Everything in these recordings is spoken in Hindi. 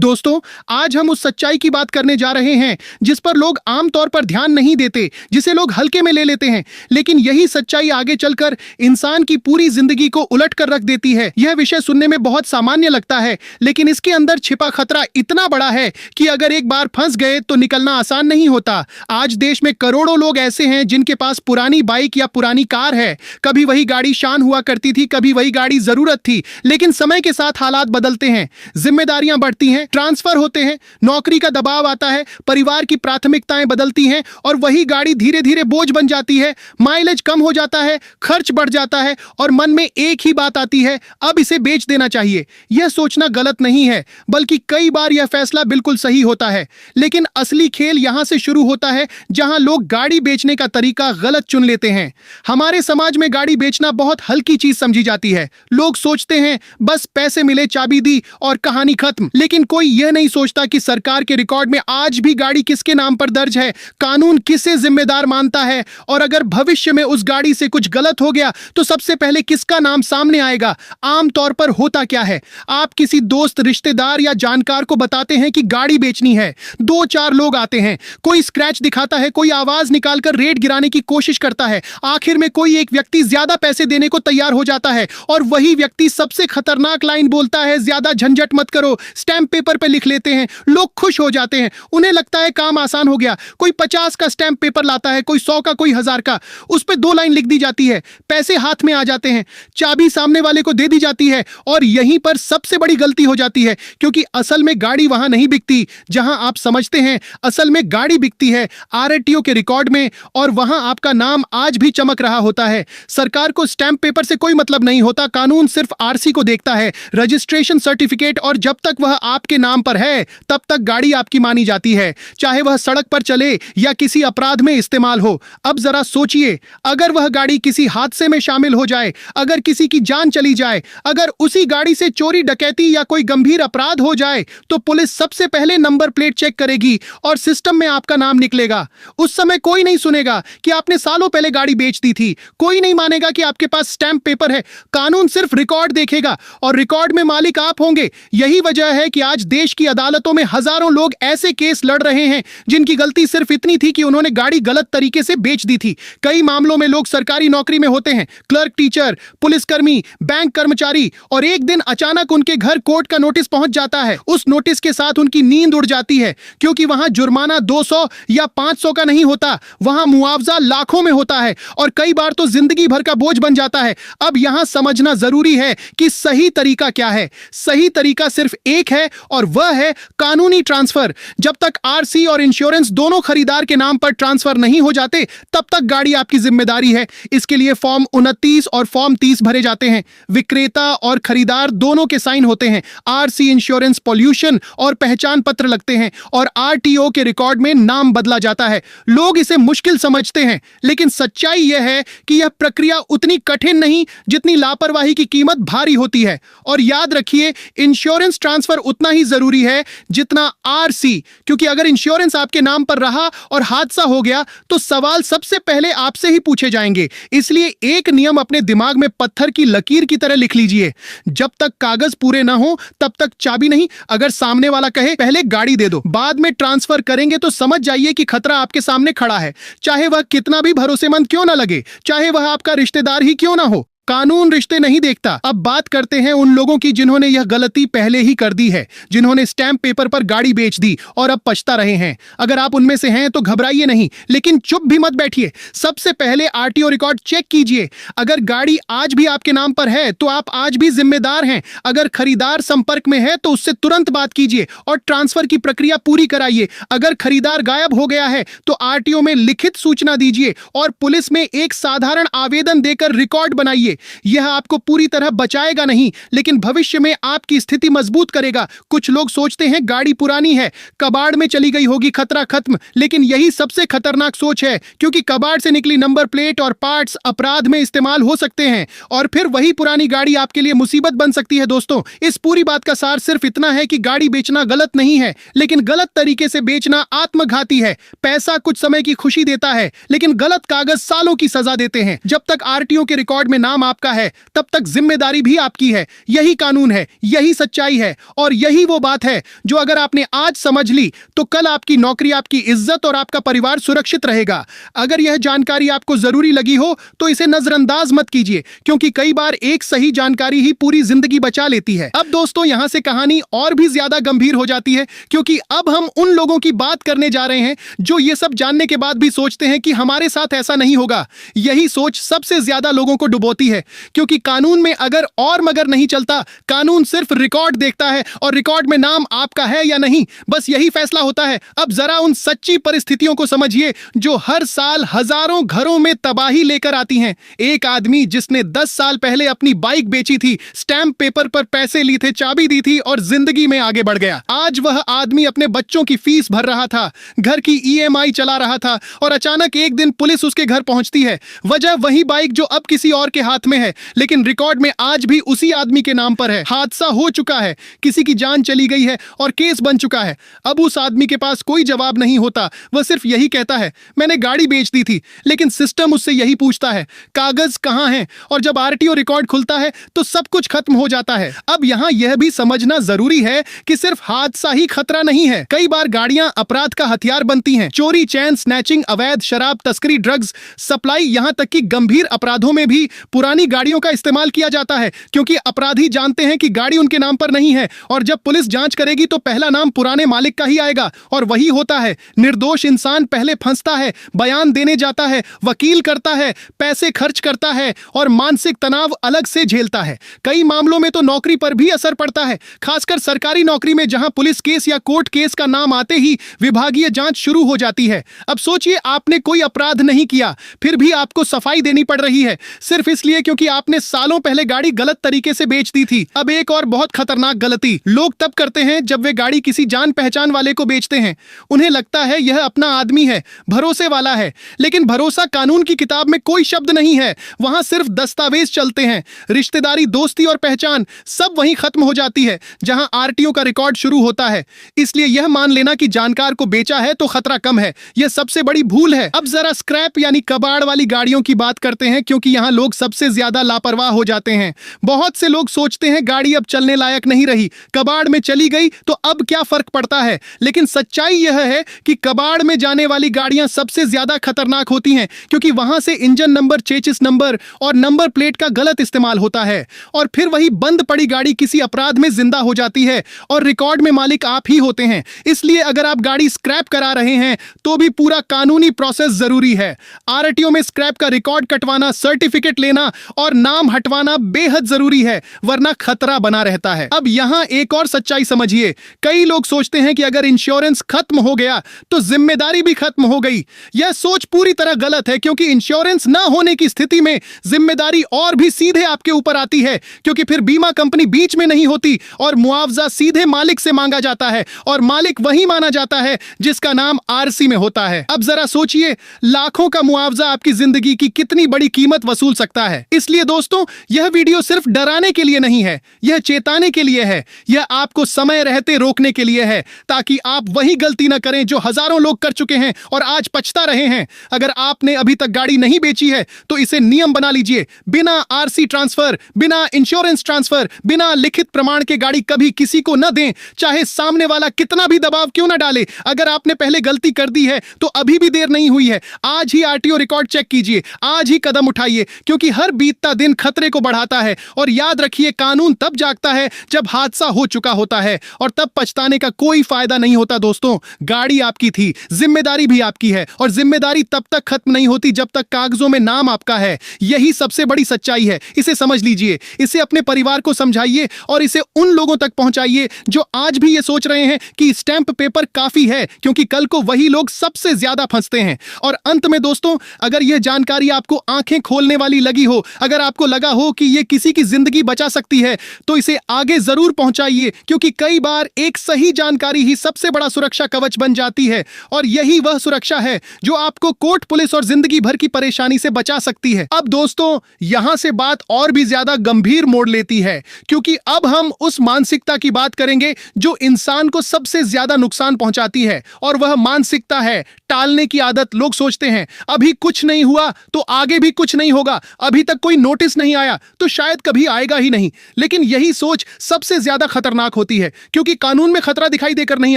दोस्तों, आज हम उस सच्चाई की बात करने जा रहे हैं जिस पर लोग आमतौर पर ध्यान नहीं देते, जिसे लोग हल्के में ले लेते हैं, लेकिन यही सच्चाई आगे चलकर इंसान की पूरी जिंदगी को उलट कर रख देती है। यह विषय सुनने में बहुत सामान्य लगता है, लेकिन इसके अंदर छिपा खतरा इतना बड़ा है कि अगर एक बार फंस गए तो निकलना आसान नहीं होता। आज देश में करोड़ों लोग ऐसे हैं जिनके पास पुरानी बाइक या पुरानी कार है। कभी वही गाड़ी शान हुआ करती थी, कभी वही गाड़ी जरूरत थी, लेकिन समय के साथ हालात बदलते हैं, जिम्मेदारियां बढ़ती हैं, ट्रांसफर होते हैं, नौकरी का दबाव आता है, परिवार की प्राथमिकताएं बदलती हैं और वही गाड़ी धीरे धीरे बोझ बन जाती है। माइलेज कम हो जाता है, खर्च बढ़ जाता है और मन में एक ही बात आती है, अब इसे बेच देना चाहिए। यह सोचना गलत नहीं है, बल्कि कई बार यह फैसला बिल्कुल सही होता है। लेकिन असली खेल यहां से शुरू होता है जहां लोग गाड़ी बेचने का तरीका गलत चुन लेते हैं। हमारे समाज में गाड़ी बेचना बहुत हल्की चीज समझी जाती है। लोग सोचते हैं बस पैसे मिले, चाबी दी और कहानी खत्म। लेकिन कोई यह नहीं सोचता कि सरकार के रिकॉर्ड में आज भी गाड़ी किसके नाम पर दर्ज है, कानून किसे जिम्मेदार मानता है, और अगर भविष्य में उस गाड़ी से कुछ गलत हो गया तो सबसे पहले किसका नाम सामने आएगा। आमतौर पर होता क्या है, आप किसी दोस्त, रिश्तेदार या जानकार को बताते हैं कि गाड़ी बेचनी है। 2-4 लोग आते हैं, कोई स्क्रैच दिखाता है, कोई आवाज निकालकर रेट गिराने की कोशिश करता है। आखिर में कोई एक व्यक्ति ज्यादा पैसे देने को तैयार हो जाता है और वही व्यक्ति सबसे खतरनाक लाइन बोलता है, ज्यादा झंझट मत करो, स्टैंप पेपर पे लिख लेते हैं। लोग खुश हो जाते हैं, उन्हें लगता है काम आसान हो गया। कोई 50 का स्टैंप पेपर लाता है, कोई 100 का, कोई 1000 का, उस पे 2 लाइन लिख दी जाती है, पैसे हाथ में आ जाते हैं, चाबी सामने वाले को दे दी जाती है। और यहीं पर सबसे बड़ी गलती हो जाती है, क्योंकि असल में गाड़ी वहां नहीं बिकती जहां आप समझते हैं। असल में गाड़ी बिकती है आरटीओ के रिकॉर्ड में, और वहां आपका नाम आज भी चमक रहा होता है। सरकार को स्टैंप पेपर से कोई मतलब नहीं होता, कानून सिर्फ आरसी को देखता है, रजिस्ट्रेशन सर्टिफिकेट, और जब तक वह आपके नाम पर है तब तक गाड़ी आपकी मानी जाती है, चाहे वह सड़क पर चले या किसी अपराध में इस्तेमाल हो। अब जरा सोचिए, अगर वह गाड़ी किसी हादसे में शामिल हो जाए, अगर किसी की जान चली जाए, अगर उसी गाड़ी से चोरी, डकैती या कोई गंभीर अपराध हो जाए, तो पुलिस सबसे पहले नंबर प्लेट चेक करेगी और सिस्टम में आपका नाम निकलेगा। उस समय कोई नहीं सुनेगा कि आपने सालों पहले गाड़ी बेच दी थी, कोई नहीं मानेगा कि आपके पास स्टैंप पेपर है। कानून सिर्फ रिकॉर्ड देखेगा और रिकॉर्ड में मालिक आप होंगे। यही वजह है कि आज देश की अदालतों में हजारों लोग ऐसे केस लड़ रहे हैं जिनकी गलती सिर्फ इतनी थी कि उन्होंने गाड़ी गलत तरीके से बेच दी थी। कई मामलों में लोग सरकारी नौकरी में होते हैं, क्लर्क, टीचर, पुलिसकर्मी, बैंक कर्मचारी, और एक दिन अचानक उनके घर कोर्ट का नोटिस पहुंच जाता है। उस नोटिस के साथ उनकी नींद उड़ जाती है, क्योंकि वहां जुर्माना 200 या 500 का नहीं होता, वहां मुआवजा लाखों में होता है और कई बार तो जिंदगी भर का बोझ बन जाता है। अब यहां समझना जरूरी है कि सही तरीका क्या है। सही तरीका सिर्फ एक है और वह है कानूनी ट्रांसफर। जब तक आरसी और इंश्योरेंस दोनों खरीदार के नाम पर ट्रांसफर नहीं हो जाते, तब तक गाड़ी आपकी जिम्मेदारी है। इसके लिए फॉर्म 29 और फॉर्म 30 भरे जाते हैं। विक्रेता और खरीदार दोनों के साइन होते हैं। आरसी, इंश्योरेंस, पॉल्यूशन और पहचान पत्र लगते हैं और आरटीओ के रिकॉर्ड में नाम बदला जाता है। लोग इसे मुश्किल समझते हैं, लेकिन सच्चाई यह है कि यह प्रक्रिया उतनी कठिन नहीं जितनी लापरवाही की कीमत भारी होती है। और याद रखिए, इंश्योरेंस ट्रांसफर उतना ही जरूरी है जितना आरसी, क्योंकि अगर इंश्योरेंस आपके नाम पर रहा और हादसा हो गया तो सवाल सबसे पहले आपसे ही पूछे जाएंगे। इसलिए एक नियम अपने दिमाग में पत्थर की लकीर की तरह लिख लीजिए, जब तक कागज पूरे ना हो तब तक चाबी नहीं। अगर सामने वाला कहे पहले गाड़ी दे दो, बाद में ट्रांसफर करेंगे, तो समझ जाइए कि खतरा आपके सामने खड़ा है, चाहे वह कितना भी भरोसेमंद क्यों ना लगे, चाहे वह आपका रिश्तेदार ही क्यों ना हो। कानून रिश्ते नहीं देखता। अब बात करते हैं उन लोगों की जिन्होंने यह गलती पहले ही कर दी है, जिन्होंने स्टैंप पेपर पर गाड़ी बेच दी और अब पछता रहे हैं। अगर आप उनमें से हैं तो घबराइए नहीं, लेकिन चुप भी मत बैठिए। सबसे पहले आरटीओ रिकॉर्ड चेक कीजिए। अगर गाड़ी आज भी आपके नाम पर है तो आप आज भी जिम्मेदार हैं। अगर खरीदार संपर्क में है तो उससे तुरंत बात कीजिए और ट्रांसफर की प्रक्रिया पूरी कराइए। अगर खरीदार गायब हो गया है तो आरटीओ में लिखित सूचना दीजिए और पुलिस में एक साधारण आवेदन देकर रिकॉर्ड बनाइए। यह आपको पूरी तरह बचाएगा नहीं, लेकिन भविष्य में आपकी स्थिति मजबूत करेगा। कुछ लोग सोचते हैं गाड़ी पुरानी है, कबाड़ में चली गई होगी, खतरा खत्म, लेकिन यही सबसे खतरनाक सोच है, क्योंकि कबाड़ से निकली नंबर प्लेट और पार्ट्स अपराध में इस्तेमाल हो सकते हैं और फिर वही पुरानी गाड़ी आपके लिए मुसीबत बन सकती है। दोस्तों, इस पूरी बात का सार सिर्फ इतना है कि गाड़ी बेचना गलत नहीं है, लेकिन गलत तरीके से बेचना आत्मघाती है। पैसा कुछ समय की खुशी देता है, लेकिन गलत कागज सालों की सजा देते हैं। जब तक आरटीओ के रिकॉर्ड में नाम नाम आपका है तब तक जिम्मेदारी भी आपकी है। यही कानून है, यही सच्चाई है और यही वो बात है जो अगर आपने आज समझ ली तो कल आपकी नौकरी, आपकी इज्जत और आपका परिवार सुरक्षित रहेगा। अगर यह जानकारी आपको जरूरी लगी हो तो इसे नजरअंदाज मत कीजिए, क्योंकि कई बार एक सही जानकारी ही पूरी जिंदगी बचा लेती है। अब दोस्तों, यहां से कहानी और भी ज्यादा गंभीर हो जाती है, क्योंकि अब हम उन लोगों की बात करने जा रहे हैं जो ये सब जानने के बाद भी सोचते हैं कि हमारे साथ ऐसा नहीं होगा। यही सोच सबसे ज्यादा लोगों को डुबोती है, क्योंकि कानून में अगर और मगर नहीं चलता। कानून सिर्फ रिकॉर्ड देखता है और रिकॉर्ड में नाम आपका है या नहीं, बस यही फैसला होता है। अब जरा उन सच्ची परिस्थितियों को समझिए जो हर साल हजारों घरों में तबाही लेकर आती हैं। एक आदमी जिसने 10 साल पहले अपनी बाइक बेची थी, स्टैंप पेपर पर पैसे लिए थे, चाबी दी थी और जिंदगी में आगे बढ़ गया। आज वह आदमी अपने बच्चों की फीस भर रहा था, घर की ईएमआई चला रहा था और अचानक एक दिन पुलिस उसके घर पहुंचती है। वजह वही बाइक जो अब किसी और के हाथ में है, लेकिन रिकॉर्ड में आज भी उसी आदमी के नाम पर है। हादसा हो चुका है, किसी की जान चली गई है और केस बन चुका है। अब उस आदमी के पास कोई जवाब नहीं होता। वह सिर्फ यही कहता है, मैंने गाड़ी बेच दी थी। लेकिन सिस्टम उससे यही पूछता है, कागज कहां हैं? और जब आरटीओ रिकॉर्ड खुलता है तो सब कुछ खत्म हो जाता है। अब यहां यह भी समझना जरूरी है कि सिर्फ हादसा ही खतरा नहीं है। कई बार गाड़ियां अपराध का हथियार बनती हैं। चोरी, चैन स्नैचिंग, अवैध शराब तस्करी, ड्रग्स सप्लाई, यहां तक कि गंभीर अपराधों में भी पुरानी गाड़ियों का इस्तेमाल किया जाता है, क्योंकि अपराधी जानते हैं कि गाड़ी उनके नाम पर नहीं है और जब पुलिस जांच करेगी तो पहला नाम पुराने मालिक का ही आएगा। और वही होता है, निर्दोष इंसान पहले फंसता है, बयान देने जाता है, वकील करता है, पैसे खर्च करता है और मानसिक तनाव अलग से झेलता है। कई मामलों में तो नौकरी पर भी असर पड़ता है, खासकर सरकारी नौकरी में, जहां पुलिस केस या कोर्ट केस का नाम आते ही विभागीय जांच शुरू हो जाती है। अब सोचिए, आपने कोई अपराध नहीं किया, फिर भी आपको सफाई देनी पड़ रही है, सिर्फ इसलिए क्योंकि आपने सालों पहले गाड़ी गलत तरीके से बेच दी थी। अब एक और बहुत खतरनाक गलती लोग तब करते हैं जब वे गाड़ी किसी जान पहचान वाले को बेचते हैं। उन्हें लगता है यह अपना आदमी है, भरोसे वाला है, लेकिन भरोसा कानून की किताब में कोई शब्द नहीं है। वहां सिर्फ दस्तावेज चलते हैं। रिश्तेदारी, दोस्ती और पहचान सब वहीं खत्म हो जाती है जहां आरटीओ का रिकॉर्ड शुरू होता है। इसलिए यह मान लेना कि जानकार को बेचा है तो खतरा कम है, यह सबसे बड़ी भूल है। अब जरा स्क्रैप यानी कबाड़ वाली गाड़ियों की बात करते हैं, क्योंकि यहां लोग सबसे ज्यादा लापरवाह हो जाते हैं। बहुत से लोग सोचते हैं गाड़ी अब चलने लायक नहीं रही, कबाड़ में चली गई तो अब क्या फर्क पड़ता है। लेकिन सच्चाई यह है कि कबाड़ में जाने वाली गाड़ियां सबसे ज्यादा खतरनाक होती हैं, क्योंकि वहां से इंजन नंबर, चेसिस नंबर और नंबर प्लेट का गलत इस्तेमाल होता है और फिर वही बंद पड़ी गाड़ी किसी अपराध में जिंदा हो जाती है और रिकॉर्ड में मालिक आप ही होते हैं। इसलिए अगर आप गाड़ी स्क्रैप करा रहे हैं तो भी पूरा कानूनी प्रोसेस जरूरी है। आरटीओ में स्क्रैप का रिकॉर्ड कटवाना, सर्टिफिकेट लेना और नाम हटवाना बेहद जरूरी है, वरना खतरा बना रहता है। अब यहां एक और सच्चाई समझिए। कई लोग सोचते हैं कि अगर इंश्योरेंस खत्म हो गया तो जिम्मेदारी भी खत्म हो गई। यह सोच पूरी तरह गलत है, क्योंकि इंश्योरेंस ना होने की स्थिति में जिम्मेदारी और भी सीधे आपके ऊपर आती है, क्योंकि फिर बीमा कंपनी बीच में नहीं होती और मुआवजा सीधे मालिक से मांगा जाता है और मालिक वही माना जाता है जिसका नाम आरसी में होता है। अब जरा सोचिए, लाखों का मुआवजा आपकी जिंदगी की कितनी बड़ी कीमत वसूल सकता है। इसलिए दोस्तों, यह वीडियो सिर्फ डराने के लिए नहीं है, यह चेताने के लिए है, यह आपको समय रहते रोकने के लिए है, ताकि आप वही गलती न करें जो हजारों लोग कर चुके हैं और आज पछता रहे हैं। अगर आपने अभी तक गाड़ी नहीं बेची है तो इसे नियम बना लीजिए, बिना आरसी ट्रांसफर, बिना इंश्योरेंस ट्रांसफर, बिना लिखित प्रमाण के गाड़ी कभी किसी को न दें, चाहे सामने वाला कितना भी दबाव क्यों न डाले। अगर आपने पहले गलती कर दी है तो अभी भी देर नहीं हुई है, आज ही आरटीओ रिकॉर्ड चेक कीजिए, आज ही कदम उठाइए, क्योंकि हर बीतता दिन खतरे को बढ़ाता है। और याद रखिए, कानून तब जागता है जब हादसा हो चुका होता है और तब पछताने का कोई फायदा नहीं होता। दोस्तों, गाड़ी आपकी थी, जिम्मेदारी भी आपकी है और जिम्मेदारी तब तक खत्म नहीं होती जब तक कागजों में नाम आपका है। यही सबसे बड़ी सच्चाई है, इसे समझ लीजिए, इसे अपने परिवार को समझाइए और इसे उन लोगों तक पहुंचाइए जो आज भी ये सोच रहे हैं कि स्टैंप पेपर काफी है, क्योंकि कल को वही लोग सबसे ज्यादा फंसते हैं। और अंत में दोस्तों, अगर यह जानकारी आपको आंखें खोलने वाली लगी हो, अगर आपको लगा हो कि यह किसी की जिंदगी बचा सकती है, तो इसे आगे जरूर पहुंचाइए, क्योंकि कई बार एक सही जानकारी ही सबसे बड़ा सुरक्षा कवच बन जाती है और यही वह सुरक्षा है जो आपको कोर्ट, पुलिस और जिंदगी भर की परेशानी से बचा सकती है। अब दोस्तों, यहां से बात और भी ज्यादा गंभीर मोड़ लेती है, क्योंकि अब हम उस मानसिकता की बात करेंगे जो इंसान को सबसे ज्यादा नुकसान पहुंचाती है, और वह मानसिकता है टालने की आदत। लोग सोचते हैं अभी कुछ नहीं हुआ तो आगे भी कुछ नहीं होगा, अभी तक तक कोई नोटिस नहीं आया तो शायद कभी आएगा ही नहीं। लेकिन यही सोच सबसे ज्यादा खतरनाक होती है, क्योंकि कानून में खतरा दिखाई देकर नहीं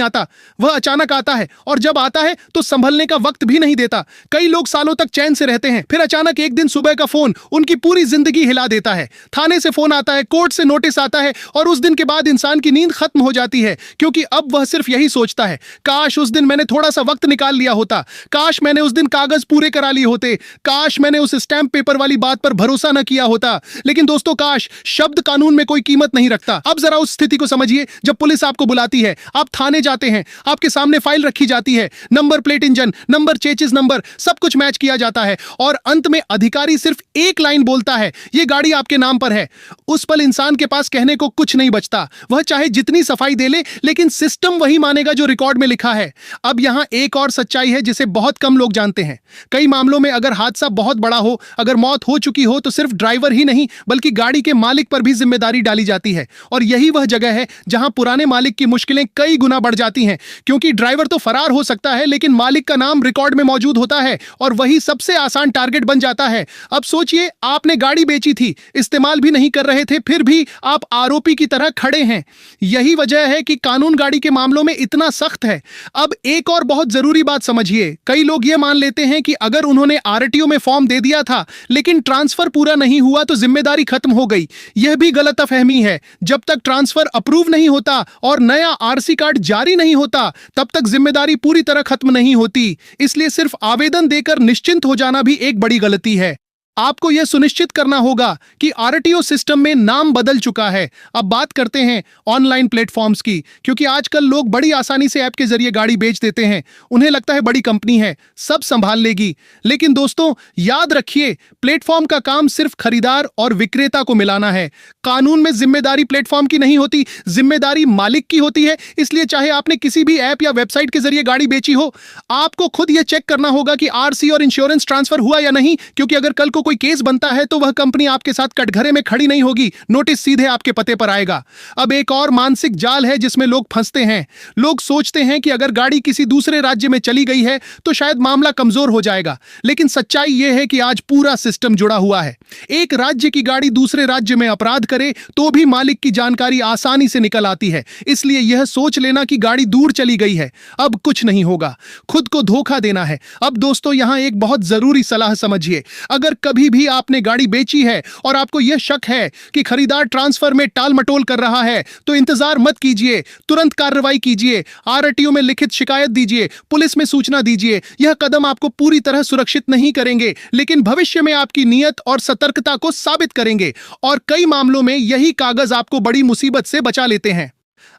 आता, वह अचानक आता है, और जब आता है तो संभलने का वक्त भी नहीं देता। कई लोग सालों तक चैन से रहते हैं, फिर अचानक एक दिन सुबह का फोन उनकी पूरी जिंदगी हिला देता है। थाने से फोन आता है, कोर्ट से नोटिस आता है, और उस दिन के बाद इंसान की नींद खत्म हो जाती है, क्योंकि अब वह सिर्फ यही सोचता है, काश उस दिन मैंने थोड़ा सा वक्त निकाल लिया होता, काश मैंने उस दिन कागज पूरे करा लिए होते, काश मैंने उस स्टैंप पेपर वाली बात पर भरोसा न किया होता। लेकिन दोस्तों, काश शब्द कानून में कोई कीमत नहीं रखता। अब जरा उस स्थिति को समझिए जब पुलिस आपको बुलाती है, आप थाने जाते हैं, आपके सामने फाइल रखी जाती है, number plate, engine number, chassis number, सब कुछ मैच किया जाता है, और अंत में अधिकारी सिर्फ एक लाइन बोलता है, यह गाड़ी आपके नाम पर है। उस पल इंसान के पास कहने को कुछ नहीं बचता, वह चाहे जितनी सफाई दे ले, लेकिन सिस्टम वही मानेगा जो रिकॉर्ड में लिखा है। अब यहां एक और सच्चाई है जिसे बहुत कम लोग जानते हैं। कई मामलों में अगर हादसा बहुत बड़ा हो, अगर मौत हो चुकी हो, तो सिर्फ ड्राइवर ही नहीं बल्कि गाड़ी के मालिक पर भी जिम्मेदारी डाली जाती है। और यही वह जगह है जहां पुराने मालिक की मुश्किलें कई गुना बढ़ जाती हैं, क्योंकि ड्राइवर तो फरार हो सकता है, लेकिन मालिक का नाम रिकॉर्ड में मौजूद होता है, और वही सबसे आसान टारगेट बन जाता है। अब सोचिए, आपने गाड़ी बेची थी, इस्तेमाल भी नहीं कर रहे थे, फिर भी आप आरोपी की तरह खड़े हैं। यही वजह है कि कानून गाड़ी के मामलों में इतना सख्त है। अब एक और बहुत जरूरी बात समझिए, कई लोग यह मान लेते हैं कि अगर उन्होंने आरटीओ में फॉर्म दे दिया था लेकिन ट्रांसफर पूरा नहीं हुआ तो जिम्मेदारी खत्म हो गई। यह भी गलतफहमी है। जब तक ट्रांसफर अप्रूव नहीं होता और नया आरसी कार्ड जारी नहीं होता, तब तक जिम्मेदारी पूरी तरह खत्म नहीं होती। इसलिए सिर्फ आवेदन देकर निश्चिंत हो जाना भी एक बड़ी गलती है। आपको यह सुनिश्चित करना होगा कि आरटीओ सिस्टम में नाम बदल चुका है। अब बात करते हैं ऑनलाइन प्लेटफॉर्म्स की, क्योंकि आजकल लोग बड़ी आसानी से ऐप के जरिए गाड़ी बेच देते हैं। उन्हें लगता है बड़ी कंपनी है, सब संभाल लेगी। लेकिन दोस्तों, याद रखिए, प्लेटफॉर्म का काम सिर्फ खरीदार और विक्रेता को मिलाना है। कानून में जिम्मेदारी प्लेटफॉर्म की नहीं होती, जिम्मेदारी मालिक की होती है। इसलिए चाहे आपने किसी भी ऐप या वेबसाइट के जरिए गाड़ी बेची हो, आपको खुद यह चेक करना होगा कि आरसी और इंश्योरेंस ट्रांसफर हुआ या नहीं, क्योंकि अगर कल को कोई केस बनता है तो वह कंपनी आपके साथ कटघरे में खड़ी नहीं होगी, नोटिस सीधे आपके पते पर आएगा। अब एक और मानसिक जाल है जिसमें लोग फंसते हैं। लोग सोचते हैं कि अगर गाड़ी किसी दूसरे राज्य में चली गई है तो शायद मामला कमजोर हो जाएगा, लेकिन सच्चाई यह है कि आज पूरा सिस्टम जुड़ा हुआ है। एक राज्य की गाड़ी दूसरे राज्य में अपराध करे तो भी मालिक की जानकारी आसानी से निकल आती है। इसलिए यह सोच लेना कि गाड़ी दूर चली गई है, अब कुछ नहीं होगा, खुद को धोखा देना है। अब दोस्तों, यहां एक बहुत जरूरी सलाह समझिए। अगर कभी भी आपने गाड़ी बेची है और आपको यह शक है कि खरीदार ट्रांसफर में टाल मटोल कर रहा है, तो इंतजार मत कीजिए, तुरंत कार्रवाई कीजिए, आरटीओ में लिखित शिकायत दीजिए, पुलिस में सूचना दीजिए। यह कदम आपको पूरी तरह सुरक्षित नहीं करेंगे, लेकिन भविष्य में आपकी नीयत और सतर्कता को साबित करेंगे, और कई मामलों में यही कागज आपको बड़ी मुसीबत से बचा लेते हैं।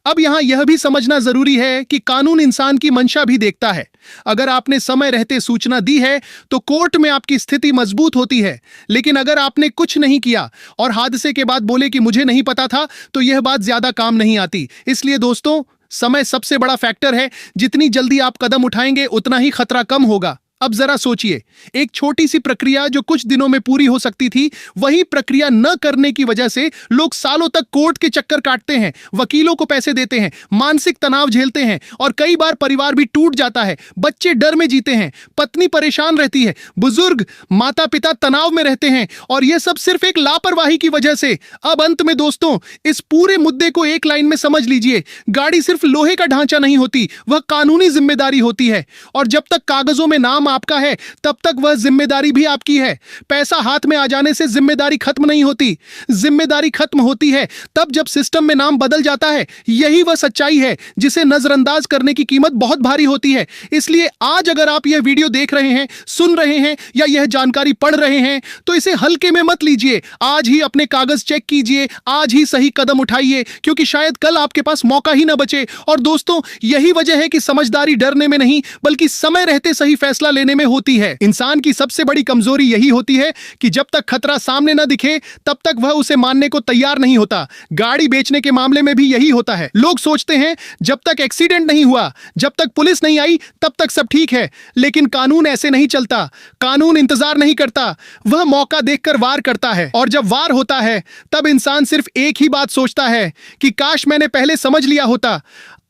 अब यहां यह भी समझना जरूरी है कि कानून इंसान की मंशा भी देखता है। अगर आपने समय रहते सूचना दी है तो कोर्ट में आपकी स्थिति मजबूत होती है, लेकिन अगर आपने कुछ नहीं किया और हादसे के बाद बोले कि मुझे नहीं पता था, तो यह बात ज्यादा काम नहीं आती। इसलिए दोस्तों, समय सबसे बड़ा फैक्टर है। जितनी जल्दी आप कदम उठाएंगे उतना ही खतरा कम होगा। अब जरा सोचिए, एक छोटी सी प्रक्रिया जो कुछ दिनों में पूरी हो सकती थी, वही प्रक्रिया न करने की वजह से लोग सालों तक कोर्ट के चक्कर काटते हैं, वकीलों को पैसे देते हैं, मानसिक तनाव झेलते हैं, और कई बार परिवार भी टूट जाता है। बच्चे डर में जीते हैं, पत्नी परेशान रहती है, बुजुर्ग माता पिता तनाव में रहते हैं, और यह सब सिर्फ एक लापरवाही की वजह से। अब अंत में दोस्तों, इस पूरे मुद्दे को एक लाइन में समझ लीजिए, गाड़ी सिर्फ लोहे का ढांचा नहीं होती, वह कानूनी जिम्मेदारी होती है। और जब तक कागजों में नाम आपका है, तब तक वह जिम्मेदारी भी आपकी है। पैसा हाथ में आ जाने से जिम्मेदारी खत्म नहीं होती, जिम्मेदारी खत्म होती है तब जब सिस्टम में नाम बदल जाता है। यही वह सच्चाई है जिसे नजरअंदाज करने की कीमत बहुत भारी होती है। इसलिए आज अगर आप यह वीडियो देख रहे हैं, सुन रहे हैं, या यह जानकारी पढ़ रहे हैं, तो इसे हल्के में मत लीजिए। आज ही अपने कागज चेक कीजिए, आज ही सही कदम उठाइए, क्योंकि शायद कल आपके पास मौका ही ना बचे। और दोस्तों, यही वजह है कि समझदारी डरने में नहीं, बल्कि समय रहते सही फैसला लेने में होती है। इंसान की सबसे बड़ी कमजोरी यही होती है कि जब तक खतरा सामने न दिखे, तब तक वह उसे मानने को तैयार नहीं होता। गाड़ी बेचने के मामले में भी यही होता है। लोग सोचते हैं जब तक एक्सीडेंट नहीं हुआ, जब तक पुलिस नहीं आई, तब तक सब ठीक है। लेकिन कानून ऐसे नहीं चलता। कानून इंतजार नहीं करता, वह मौका देखकर वार करता है। और जब वार होता है, तब इंसान सिर्फ एक ही बात सोचता है कि काश मैंने पहले समझ लिया होता।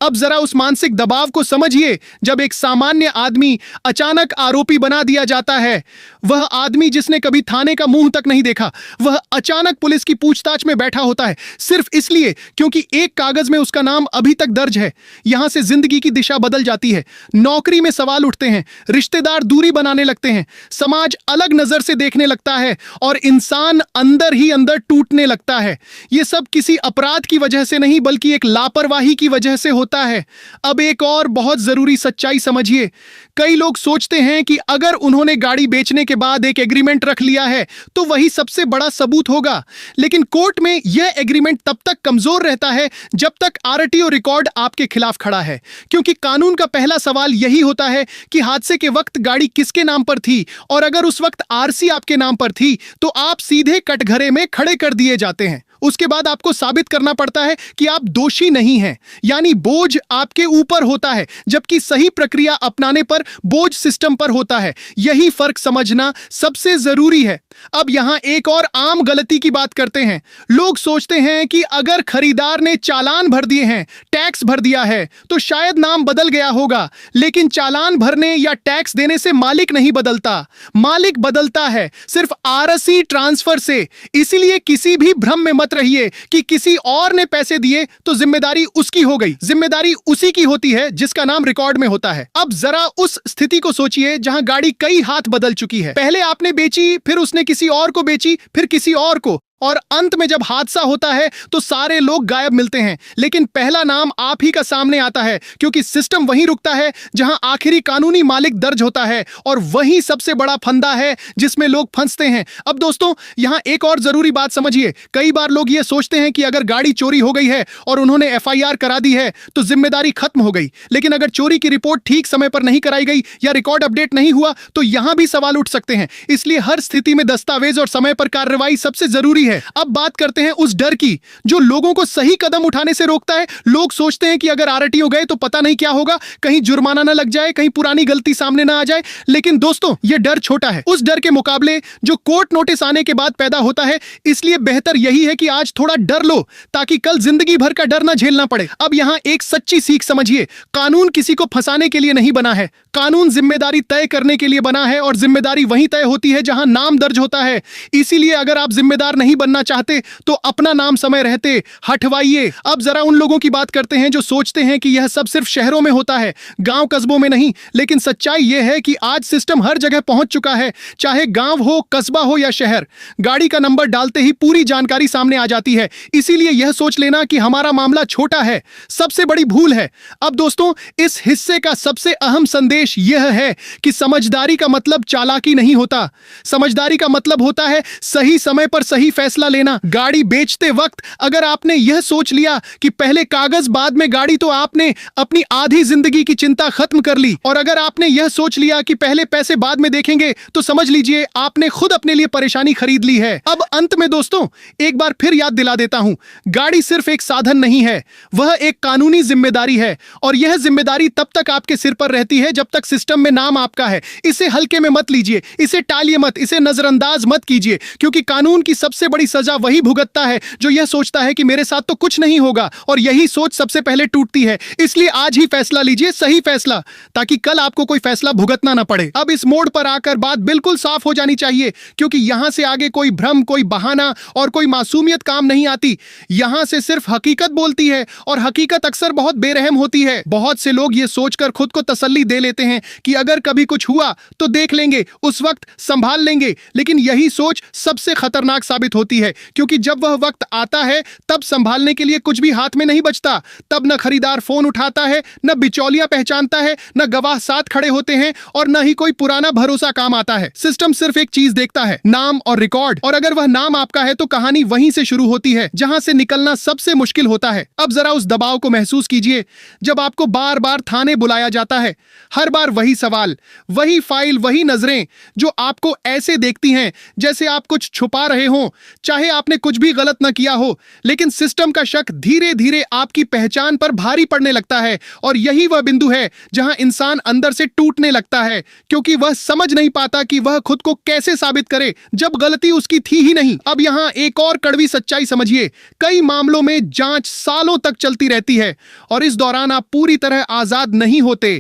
अब जरा उस मानसिक दबाव को समझिए जब एक सामान्य आदमी अचानक आरोपी बना दिया जाता है। वह आदमी जिसने कभी थाने का मुंह तक नहीं देखा, वह अचानक पुलिस की पूछताछ में बैठा होता है, सिर्फ इसलिए क्योंकि एक कागज में उसका नाम अभी तक दर्ज है। यहां से जिंदगी की दिशा बदल जाती है। नौकरी में सवाल उठते हैं, रिश्तेदार दूरी बनाने लगते हैं, समाज अलग नजर से देखने लगता है और इंसान अंदर ही अंदर टूटने लगता है। यह सब किसी अपराध की वजह से नहीं बल्कि एक लापरवाही की वजह से होता है। अब एक और बहुत जरूरी सच्चाई समझिए। कई लोग सोचते हैं कि अगर उन्होंने गाड़ी बेचने के बाद एक एग्रीमेंट रख लिया है तो वही सबसे बड़ा सबूत होगा, लेकिन कोर्ट में यह एग्रीमेंट तब तक कमजोर रहता है जब तक आरटीओ रिकॉर्ड आपके खिलाफ खड़ा है, क्योंकि कानून का पहला सवाल यही होता है कि हादसे के वक्त गाड़ी किसके नाम पर थी, और अगर उस वक्त आरसी आपके नाम पर थी तो आप सीधे कटघरे में खड़े कर दिए जाते हैं। उसके बाद आपको साबित करना पड़ता है कि आप दोषी नहीं हैं, यानी बोझ आपके ऊपर होता है, जबकि सही प्रक्रिया अपनाने पर बोझ सिस्टम पर होता है। यही फर्क समझना सबसे जरूरी है। अब यहां एक और आम गलती की बात करते हैं। लोग सोचते हैं कि अगर खरीदार ने चालान भर दिए हैं, टैक्स भर दिया है, तो शायद नाम बदल गया होगा, लेकिन चालान भरने या टैक्स देने से मालिक नहीं बदलता। मालिक बदलता है सिर्फ आरसी ट्रांसफर से। इसीलिए किसी भी भ्रम में मत रहिए कि किसी और ने पैसे दिए तो जिम्मेदारी उसकी हो गई। जिम्मेदारी उसी की होती है जिसका नाम रिकॉर्ड में होता है। अब जरा उस स्थिति को सोचिए जहां गाड़ी कई हाथ बदल चुकी है। पहले आपने बेची, फिर उसने किसी और को बेची, फिर किसी और को, और अंत में जब हादसा होता है तो सारे लोग गायब मिलते हैं, लेकिन पहला नाम आप ही का सामने आता है, क्योंकि सिस्टम वहीं रुकता है जहां आखिरी कानूनी मालिक दर्ज होता है, और वही सबसे बड़ा फंदा है जिसमें लोग फंसते हैं। अब दोस्तों, यहां एक और जरूरी बात समझिए। कई बार लोग ये सोचते हैं कि अगर गाड़ी चोरी हो गई है और उन्होंने एफआईआर करा दी है तो जिम्मेदारी खत्म हो गई, लेकिन अगर चोरी की रिपोर्ट ठीक समय पर नहीं कराई गई या रिकॉर्ड अपडेट नहीं हुआ तो यहां भी सवाल उठ सकते हैं। इसलिए हर स्थिति में दस्तावेज और समय पर कार्रवाई सबसे जरूरी है। अब बात करते हैं उस डर की जो लोगों को सही कदम उठाने से रोकता है। लोग सोचते हैं कि अगर आरटीओ गए तो पता नहीं क्या होगा, कहीं जुर्माना ना लग जाए, कहीं पुरानी गलती सामने ना आ जाए। लेकिन दोस्तों, यह डर छोटा है उस डर के मुकाबले जो कोर्ट नोटिस आने के बाद पैदा होता है। इसलिए बेहतर यही है कि आज थोड़ा डर लो ताकि कल जिंदगी भर का डर ना झेलना पड़े। अब यहां एक सच्ची सीख समझिए। कानून किसी को फंसाने के लिए नहीं बना है। कानून जिम्मेदारी तय करने के लिए बना है, और जिम्मेदारी वहीं तय होती है जहां नाम दर्ज होता है। इसीलिए अगर आप जिम्मेदार नहीं बनना चाहते तो अपना नाम समय रहते हटवाइए। अब जरा उन लोगों की बात करते हैं जो सोचते हैं कि यह सब सिर्फ शहरों में होता है, गांव कस्बों में नहीं। लेकिन सच्चाई यह है कि आज सिस्टम हर जगह पहुंच चुका है, चाहे गांव हो, कस्बा हो या शहर। गाड़ी का नंबर डालते ही पूरी जानकारी सामने आ जाती है। इसीलिए यह सोच लेना कि हमारा मामला छोटा है सबसे बड़ी भूल है। अब दोस्तों, इस हिस्से का सबसे अहम संदेश यह है कि समझदारी का मतलब चालाकी नहीं होता। समझदारी का मतलब होता है सही समय पर सही फैसला लेना। गाड़ी बेचते वक्त अगर आपने यह सोच लिया कि पहले कागज बाद में गाड़ी, तो आपने अपनी आधी जिंदगी की चिंता खत्म कर ली। और अगर आपने यह सोच लिया कि पहले पैसे बाद में देखेंगे, तो समझ लीजिए आपने खुद अपने लिए परेशानी खरीद ली है। अब अंत में दोस्तों, एक बार फिर याद दिला देता हूं, गाड़ी सिर्फ एक साधन नहीं है, वह एक कानूनी जिम्मेदारी है। और यह जिम्मेदारी तब तक आपके सिर पर रहती है जब तक सिस्टम में नाम आपका है। इसे हल्के में मत लीजिए, इसे टालिए मत, इसे नजरअंदाज मत कीजिए, क्योंकि कानून की सबसे बड़ी सजा वही भुगतता है जो यह सोचता है कि मेरे साथ तो कुछ नहीं होगा, और यही सोच सबसे पहले टूटती है। इसलिए आज ही फैसला लीजिए, सही फैसला, ताकि कल आपको कोई फैसला भुगतना ना पड़े। अब इस मोड़ पर आकर बात बिल्कुल साफ हो जानी चाहिए, क्योंकि यहां से आगे कोई भ्रम, कोई बहाना और कोई मासूमियत काम नहीं आती। यहां से सिर्फ हकीकत बोलती है, और हकीकत अक्सर बहुत बेरहम होती है। बहुत से लोग ये सोचकर खुद को तसल्ली दे लेते हैं कि अगर कभी कुछ हुआ तो देख लेंगे, उस वक्त संभाल लेंगे। लेकिन यही सोच सबसे खतरनाक साबित होती है, क्योंकि जब वह वक्त आता है तब संभालने के लिए कुछ भी हाथ में नहीं बचता। तब न खरीदार फोन उठाता है, न बिचौलिया पहचानता है, न गवाह साथ खड़े होते हैं, और न ही कोई पुराना भरोसा काम आता है। सिस्टम सिर्फ एक चीज देखता है, नाम और रिकॉर्ड। और अगर वह नाम आपका है तो कहानी वहीं से शुरू होती है जहां से निकलना सबसे मुश्किल होता है। अब जरा उस दबाव को महसूस कीजिए जब आपको बार बार थाने बुलाया जाता है। हर बार वही सवाल, वही फाइल, वही नजरें जो आपको ऐसे देखती हैं जैसे आप कुछ छुपा रहे हों, चाहे आपने कुछ भी गलत न किया हो, लेकिन सिस्टम का शक धीरे धीरे आपकी पहचान पर भारी पड़ने लगता है। और यही वह बिंदु है जहां इंसान अंदर से टूटने लगता है, क्योंकि वह समझ नहीं पाता कि वह खुद को कैसे साबित करे जब गलती उसकी थी ही नहीं। अब यहां एक और कड़वी सच्चाई समझिए, कई मामलों में जांच सालों तक चलती रहती है और इस दौरान आप पूरी तरह आजाद नहीं होते।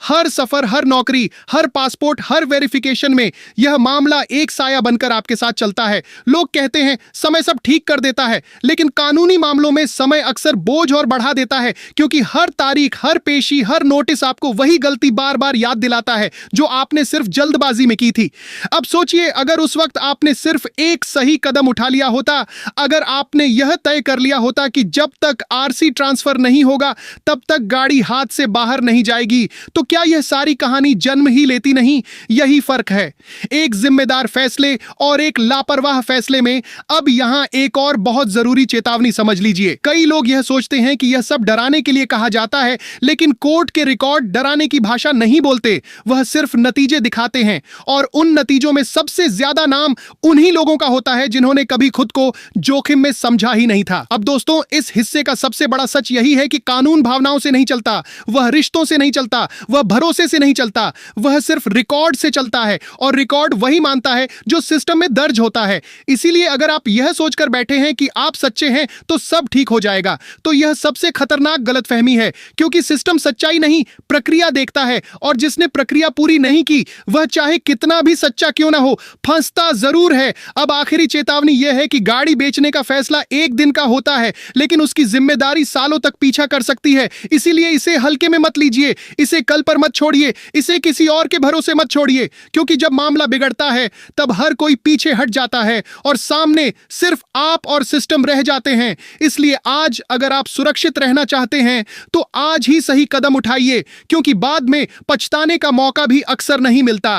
हर सफर, हर नौकरी, हर पासपोर्ट, हर वेरिफिकेशन में यह मामला एक साया बनकर आपके साथ चलता है। लोग कहते हैं समय सब ठीक कर देता है, लेकिन कानूनी मामलों में समय अक्सर बोझ और बढ़ा देता है, क्योंकि हर तारीख, हर पेशी, हर नोटिस आपको वही गलती बार बार याद दिलाता है जो आपने सिर्फ जल्दबाजी में की थी। अब सोचिए, अगर उस वक्त आपने सिर्फ एक सही कदम उठा लिया होता, अगर आपने यह तय कर लिया होता कि जब तक आरसी ट्रांसफर नहीं होगा तब तक गाड़ी हाथ से बाहर नहीं जाएगी, तो क्या यह सारी कहानी जन्म ही लेती नहीं? यही फर्क है एक जिम्मेदार फैसले और एक लापरवाह फैसले में। अब यहां एक और बहुत जरूरी चेतावनी समझ लीजिए। कई लोग यह सोचते हैं कि यह सब डराने के लिए कहा जाता है, लेकिन कोर्ट के रिकॉर्ड डराने की भाषा नहीं बोलते, वह सिर्फ नतीजे दिखाते हैं। और उन नतीजों में सबसे ज्यादा नाम उन्हीं लोगों का होता है जिन्होंने कभी खुद को जोखिम में समझा ही नहीं था। अब दोस्तों, इस हिस्से का सबसे बड़ा सच यही है कि कानून भावनाओं से नहीं चलता, वह रिश्तों से नहीं चलता, वह भरोसे से नहीं चलता, वह सिर्फ रिकॉर्ड से चलता है। और रिकॉर्ड वही मानता है जो सिस्टम में दर्ज होता है। इसीलिए अगर आप यह सोचकर बैठे हैं कि आप सच्चे हैं तो सब ठीक हो जाएगा, तो यह सबसे खतरनाक गलतफहमी है, क्योंकि सिस्टम सच्चाई नहीं, प्रक्रिया देखता है। और जिसने प्रक्रिया पूरी नहीं की, वह चाहे कितना भी सच्चा क्यों ना हो, फंसता जरूर है। अब आखिरी चेतावनी यह है कि गाड़ी बेचने का फैसला एक दिन का होता है, लेकिन उसकी जिम्मेदारी सालों तक पीछा कर सकती है। इसीलिए इसे हल्के में मत लीजिए, इसे कल पर मत छोड़िए, इसे किसी और के भरोसे मत छोड़िए, क्योंकि जब मामला बिगड़ता है तब हर कोई पीछे हट जाता है और सामने सिर्फ आप और सिस्टम रह जाते हैं। इसलिए आज अगर आप सुरक्षित रहना चाहते हैं तो आज ही सही कदम उठाइए, क्योंकि बाद में पछताने का मौका भी अक्सर नहीं मिलता।